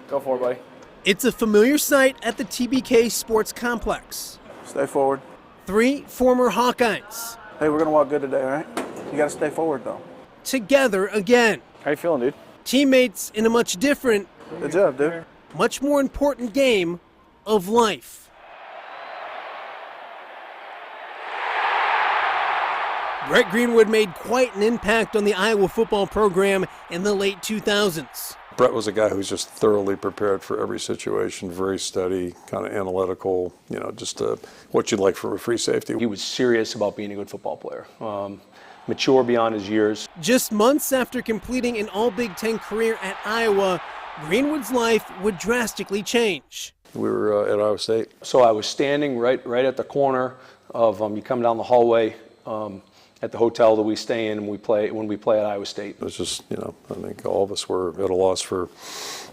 Go for it, buddy. It's a familiar sight at the TBK Sports Complex. Stay forward. 3 former Hawkeyes. Hey, we're going to walk good today, all right? You got to stay forward, though. Together again. How you feeling, dude? Teammates in a much different, Good job, dude. much more important game of life. Brett Greenwood made quite an impact on the Iowa football program in the late 2000s. Brett was a guy who was just thoroughly prepared for every situation, very steady, kind of analytical, just what you'd like from a free safety. He was serious about being a good football player, mature beyond his years. Just months after completing an All-Big Ten career at Iowa, Greenwood's life would drastically change. We were at Iowa State. So I was standing right at the corner of, you come down the hallway, at the hotel that we stay in when we play at Iowa State. It was just, I think all of us were at a loss for,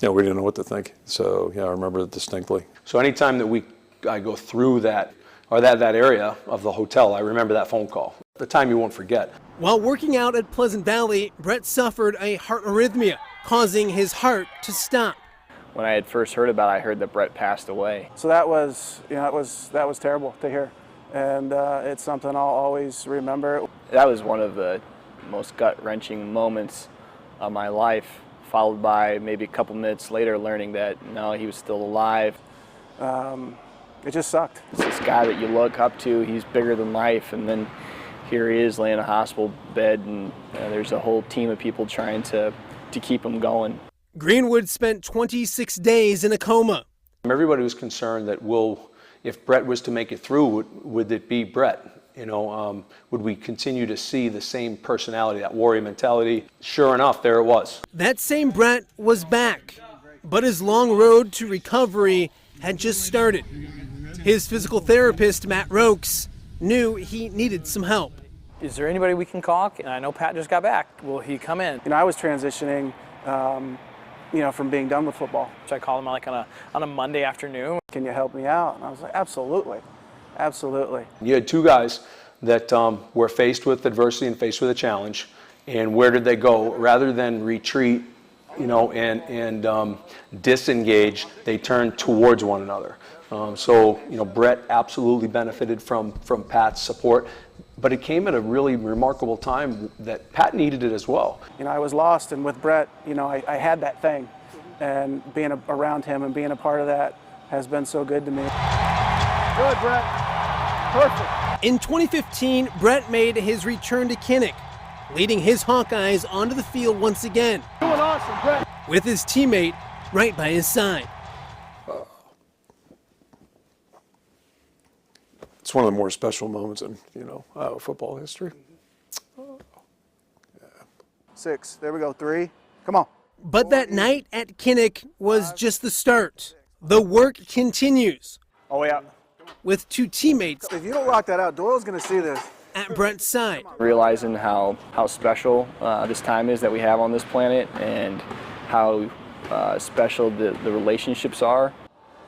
we didn't know what to think. So, I remember it distinctly. So anytime that I go through that area of the hotel, I remember that phone call. The time you won't forget. While working out at Pleasant Valley, Brett suffered a heart arrhythmia, causing his heart to stop. When I had first heard about it, I heard that Brett passed away. So that was terrible to hear. And it's something I'll always remember. That was one of the most gut-wrenching moments of my life, followed by maybe a couple minutes later learning that, no, he was still alive. It just sucked. It's this guy that you look up to, he's bigger than life, and then here he is laying in a hospital bed, and there's a whole team of people trying to keep him going. Greenwood spent 26 days in a coma. Everybody was concerned that if Brett was to make it through, would it be Brett? Would we continue to see the same personality, that warrior mentality? Sure enough, there it was. That same Brett was back, but his long road to recovery had just started. His physical therapist, Matt Rokes, knew he needed some help. Is there anybody we can call? And I know Pat just got back. Will he come in? I was transitioning, from being done with football. So I called him on a Monday afternoon. Can you help me out? And I was like, absolutely, absolutely. You had 2 guys that were faced with adversity and faced with a challenge, and where did they go? Rather than retreat, and disengage, they turned towards one another. So Brett absolutely benefited from Pat's support, but it came at a really remarkable time that Pat needed it as well. I was lost, and with Brett, I had that thing, and being around him and being a part of that has been so good to me. Good, Brett. Perfect. In 2015, Brett made his return to Kinnick, leading his Hawkeyes onto the field once again. Doing awesome, Brett. With his teammate right by his side. It's one of the more special moments in, Iowa football history. 6, there we go, 3, come on. But that night at Kinnick was just the start. The work continues. Oh, yeah. With 2 teammates If you don't rock that out, Doyle's going to see this. at Brett's side. Realizing how special this time is that we have on this planet, and how special the relationships are.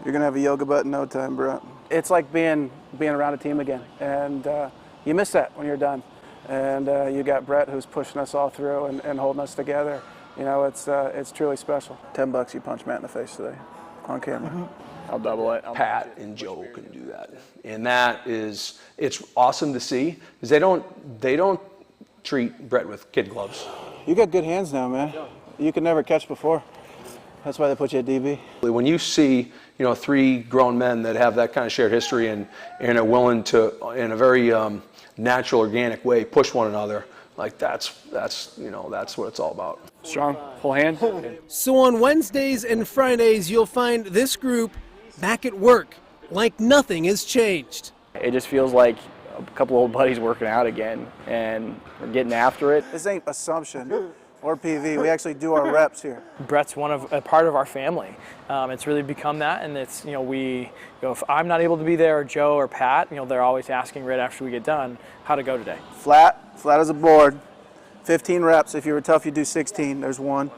You're going to have a yoga butt in no time, Brett. It's like being around a team again, and you miss that when you're done. And you got Brett, who's pushing us all through and holding us together. It's truly special. $10 you punch Matt in the face today on camera. Mm-hmm. I'll double it. Pat and Joe can do that, and it's awesome to see, because they don't treat Brett with kid gloves. You got good hands now, man. You could never catch before. That's why they put you at DB. When you see 3 grown men that have that kind of shared history and are willing to, in a very natural, organic way, push one another, like that's what it's all about. Strong, full hand. So on Wednesdays and Fridays, you'll find this group back at work, like nothing has changed. It just feels like a couple old buddies working out again, and we're getting after it. This ain't assumption or PV. We actually do our reps here. Brett's a part of our family. It's really become that, and it's if I'm not able to be there, or Joe or Pat, they're always asking right after we get done how to go today. Flat as a board. 15 reps. If you were tough, you do 16. There's 1.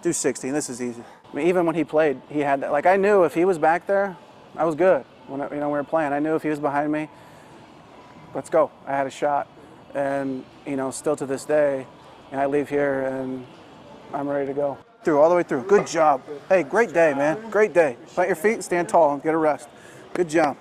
Do 16. This is easy. Even when he played, he had that. Like, I knew if he was back there, I was good. When we were playing, I knew if he was behind me, let's go. I had a shot, and still to this day, I leave here and I'm ready to go. Through, all the way through. Good job. Hey, great day, man. Great day. Plant your feet, stand tall, and get a rest. Good job.